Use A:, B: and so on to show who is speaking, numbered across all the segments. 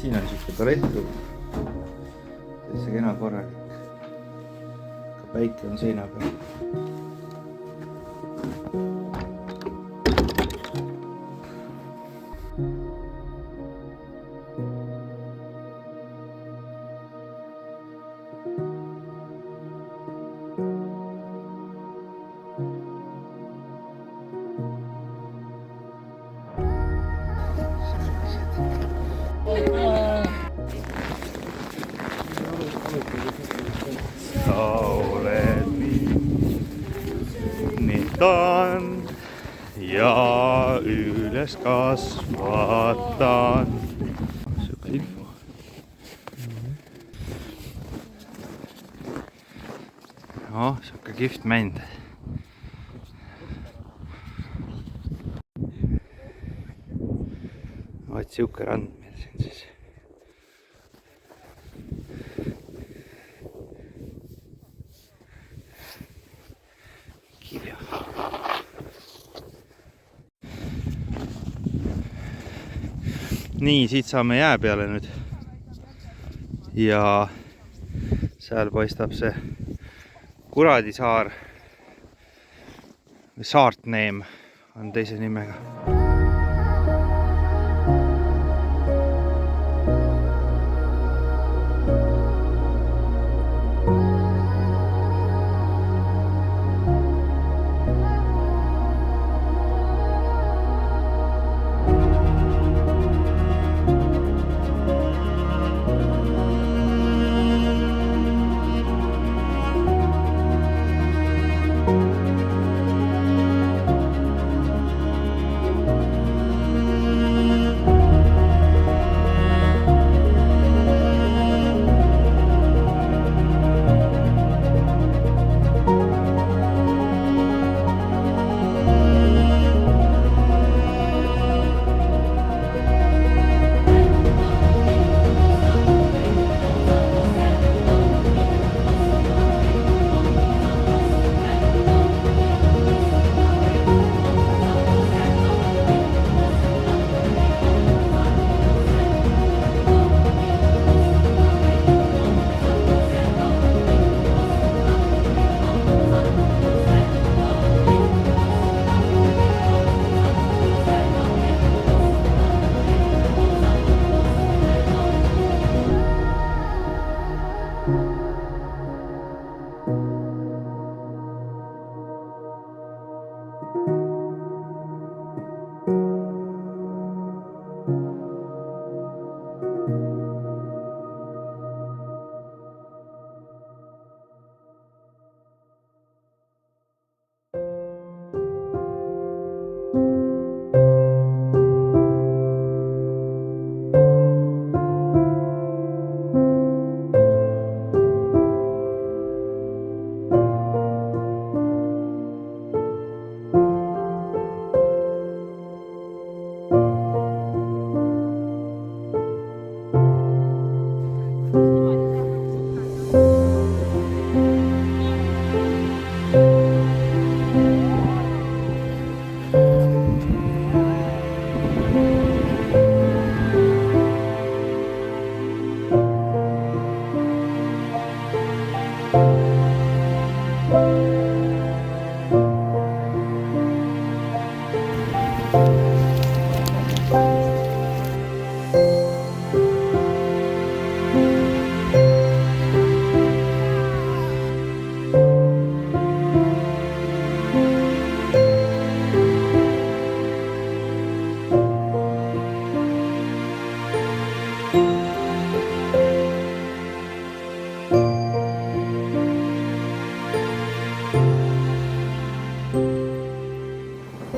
A: siin on siuke tualettruum. täitsa kena korralik. ka päike on seina peal. Sa oled niitan ja üles kasvatan. Siuke info. No, siuke kihvt mänd. Vaat siuke rand meil siin siis. Kirja. Nii, siit saame jää peale nüüd. Ja seal paistab see Kuradisaar või Saartneem on teise nimega.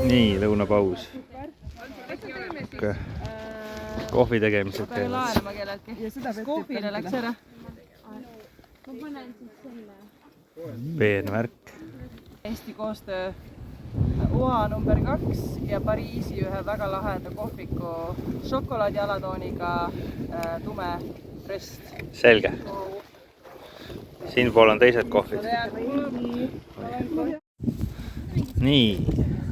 A: Nii, lõunapaus. Kohvi tegemised
B: käivad. Laenama kelleltki. Kohvile läks ära.
C: Ma panen siis selle.
A: Peenvärk.
B: Eesti koostöö UA number 2 ja Pariisi ühe väga laheda kohviku šokolaadi alatooniga tume röst.
A: Selge. Siinpool on teised kohvid. Nii,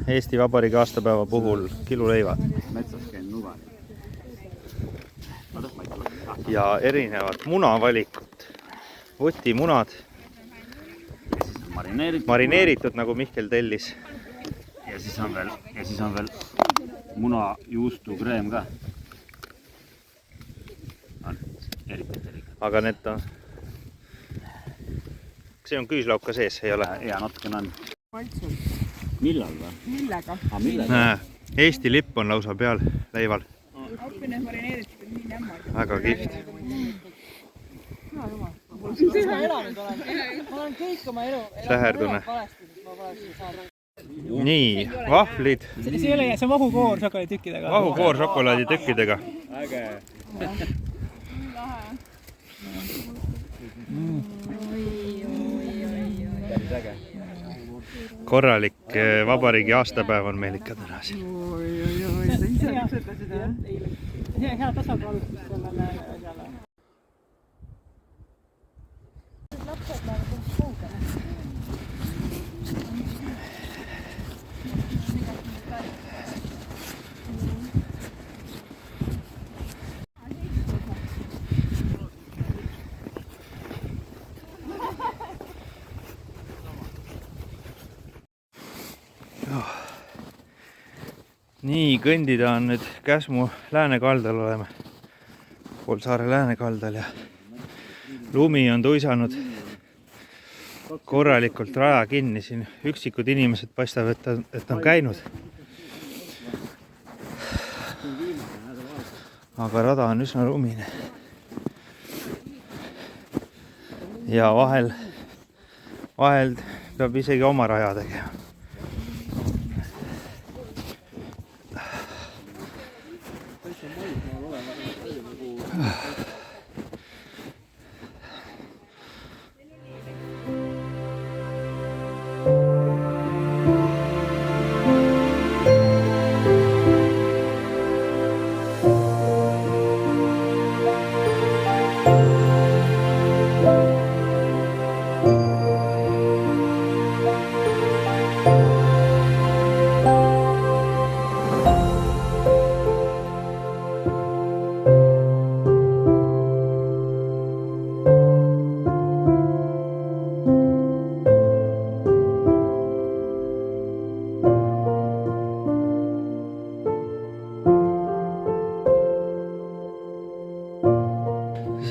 A: Eesti Vabariigi aastapäeva puhul kiluleivad.
D: Metsas käin nuga.
A: ja erinevad munavalikud. Votimunad, marineeritud nagu Mihkel tellis.
D: Ja siis on veel munajuustukreem ka. Eriti.
A: Aga need on... See on küüslauk ka sees, ei ole?
D: Ja natukene on. Millal või?
B: Millega?
A: Eesti lipp on lausa peal leival.
B: Hoppine marineeritud nii nämmal.
A: Väga kihvt.
B: Ma elanud olen. Ma olen kõik oma elu
A: Säherdune.
B: valesti, sest ma valesti saada.
A: Nii, vahvlid.
E: See ei ole, see on vahukoor šokolaaditükkidega.
A: Vahukoor šokolaaditükkidega.
D: Äge.
A: Korralik vabariigi aastapäev on meil ikka täna siin.
B: Sa ise lõpetasid, jah?
E: Hea tasakaalustus sellele asjale.
A: Nii, kõndida on nüüd Käsmu läänekaldal oleme. Poolsaare läänekaldal ja lumi on tuisanud korralikult raja kinni. Siin üksikud inimesed paistab, et on käinud. Aga rada on üsna lumine. Ja vahel peab isegi oma raja tegema.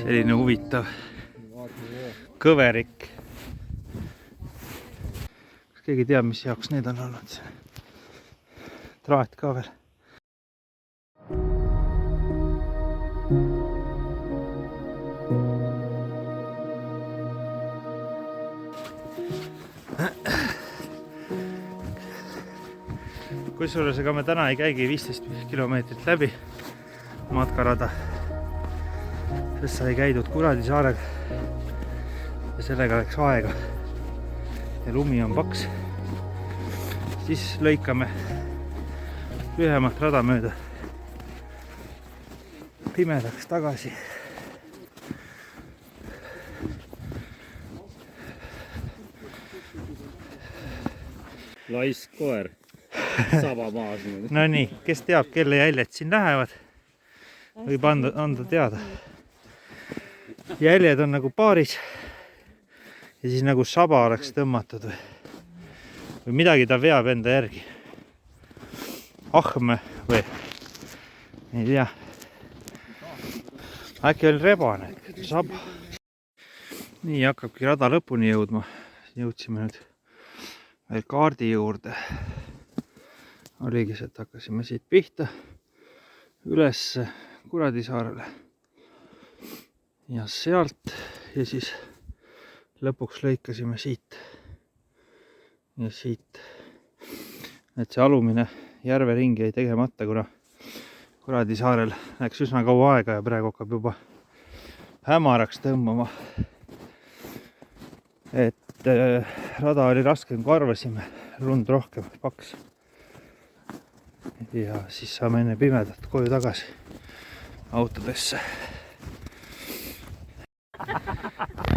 A: Selline huvitav kõverik. Kas keegi teab, mis jaoks need on olnud? Traat ka veel. Kusjuures ega me täna ei käigi 15 kilomeetrit läbi matkarada. Sest sai käidud Kuradisaarel ja sellega läks aega ja lumi on paks. Siis lõikame lühemat rada mööda pimedaks tagasi.
D: Laisk koer. Saba maas.
A: No nii, kes teab, kelle jäljed siin lähevad, võib anda teada. Jäljed on nagu paaris ja siis nagu saba oleks tõmmatud või midagi ta veab enda järgi. Ahme või ei tea. Äkki oli rebane, saba. Nii hakkabki rada lõpuni jõudma. Jõudsime nüüd veel kaardi juurde. Oligi see, et hakkasime siit pihta üles Kuradisaarele. Ja sealt ja siis lõpuks lõikasime siit ja siit. Et see alumine järvering jäi tegemata, kuna Kuradisaarel läks üsna kaua aega ja praegu hakkab juba hämaraks tõmbama. Et rada oli raskem kui arvasime, lund rohkem, paks. Ja siis saame enne pimedat koju tagasi autodesse.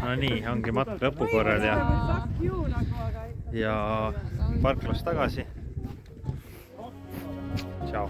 A: No nii, ongi matk lõpukorral ja parklas tagasi. Tšau.